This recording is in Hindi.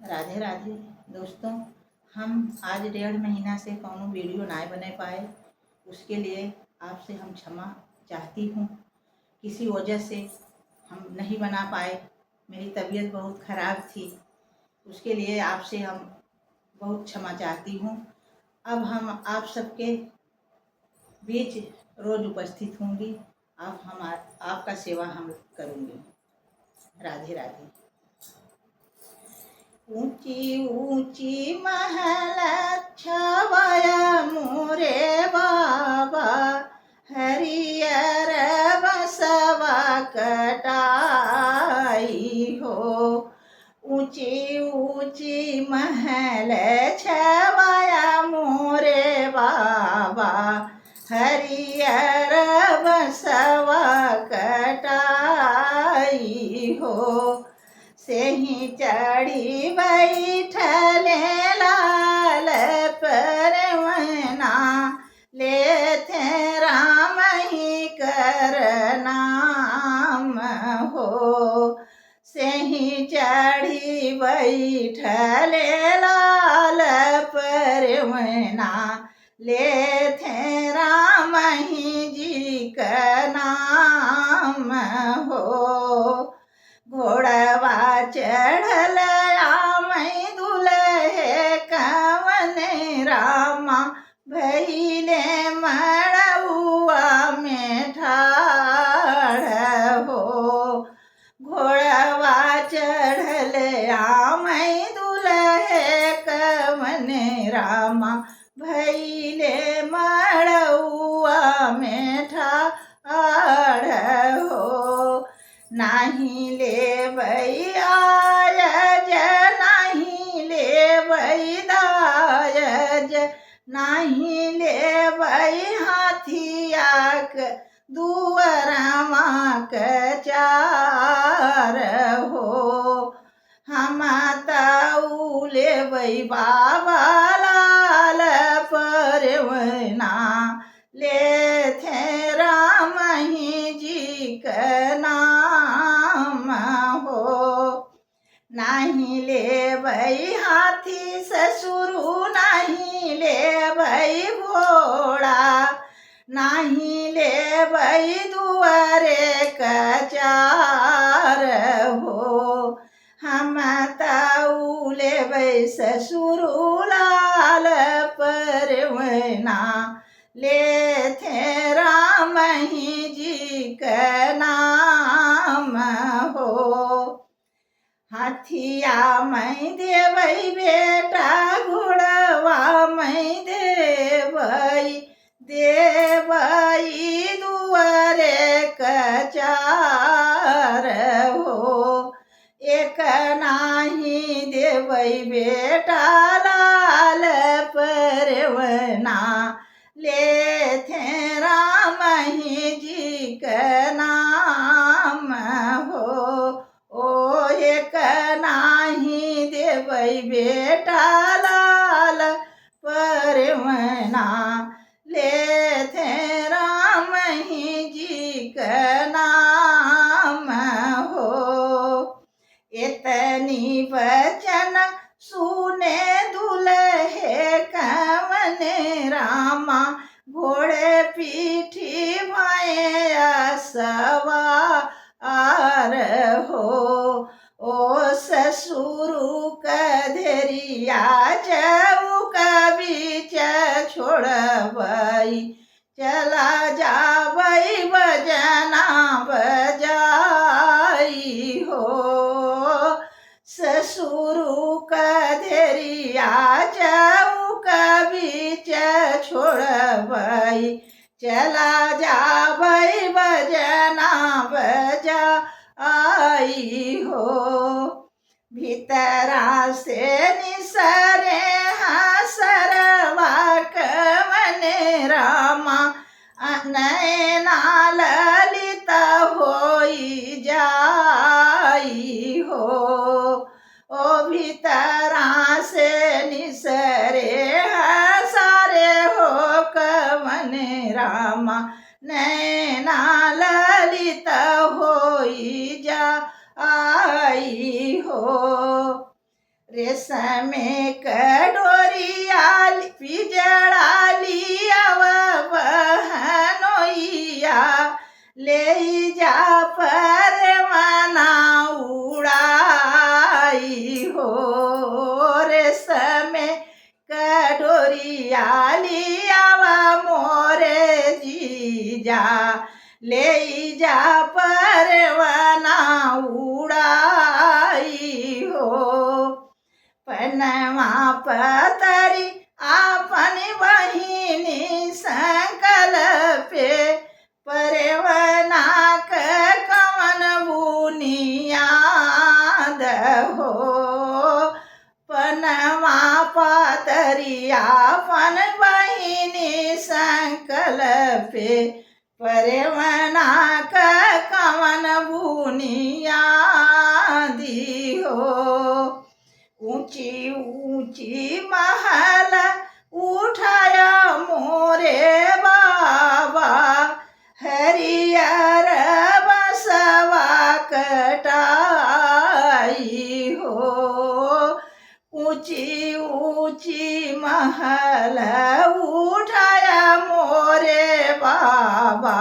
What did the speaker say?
राधे राधे दोस्तों। हम आज 1.5 महीना से कौनो वीडियो ना बना पाए, उसके लिए आपसे हम क्षमा चाहती हूँ। किसी वजह से हम नहीं बना पाए, मेरी तबीयत बहुत ख़राब थी, उसके लिए आपसे हम बहुत क्षमा चाहती हूँ। अब हम आप सबके बीच रोज़ उपस्थित होंगी। आपका सेवा हम करूँगी। राधे राधे। ऊंची ऊंची महल छाया मोरे बाबा, हरियर बसवा कटाई हो। ऊंची ऊंची महल छाया मोरे बाबा, हरियर बसवा कटाई हो। सेही चढ़ी बैठले लाल परवना, लेथे राम ही कर नाम हो। सेही चढ़ी बैठले लाल परवना, लेथे राम ही जी का नाम हो। घोड़वा चढ़ल आमई दुल्हे कवन रामा, भैले मड़उआ में ठाड़ हो। घोड़वा चढ़ल आमई दुल्हे कवन रामा, भैले मड़उआ में ठाड़ हो। नाही लेबै आयज, नाही लेबै दायज, नाही लेबै हाथियाक दुअरमा के चार हो। हम तऊ लेबै बाबा लाल परवना, लेथे राम ही जी का नाम हो। नाही लेबै हाथी ससुरु, नाही लेबै घोड़ा, नाही लेबै दुआरे कचार हो। हम तऊ लेबै ससुरु लाल परवना, लेथे राम ही जी का नाम हो। हाथिया मैं देवई बेटा, घोड़वा मैं देवई, देवई दुआरे कचार हो। एक नाही देवई बेटा लाल परवना, लेथे राम ही जी का नाम हो। ओ एक नाही देवई बेटा लाल परवना, लेथे राम ही जी का नाम हो। इतनी वचन सुने दुल्हे कवन रामा, घोड़े पीठी भैया सवार हो। ओ ससुरु कधरिया चौक बीच छोड़बई, चला जाबई बजना बजाई हो। ससुरु कधरिया चौक बीच छोड़बई, चला जाबई बजना बजाई हो। भीतरा से निसरे हसरवा कवन रामा, नैना ललित होई जाई हो। ओ भीतरा से निसरे हसरे हो कवन रामा, नैना ललित होई जा आई हो। रेशम कटोरिया पिजड़ा लिया बहनोइया ले जा परवाना उड़ाई हो। रेशम कटोरिया लिया मोरे जीजा ले जा परवाना उड़ाई हो। पनमा पतरी आपन बहिनी संकल्पे परवाना कवन बुनियाद हो। पनमा पतरी आपन बहिनी संकल्पे परवाना कवन बुनियादी हो। ऊंची ऊंची महल उठाया मोरे बाबा हरियर बसवा कटाई हो। ऊंची ऊंची महल उठाया मोरे बाबा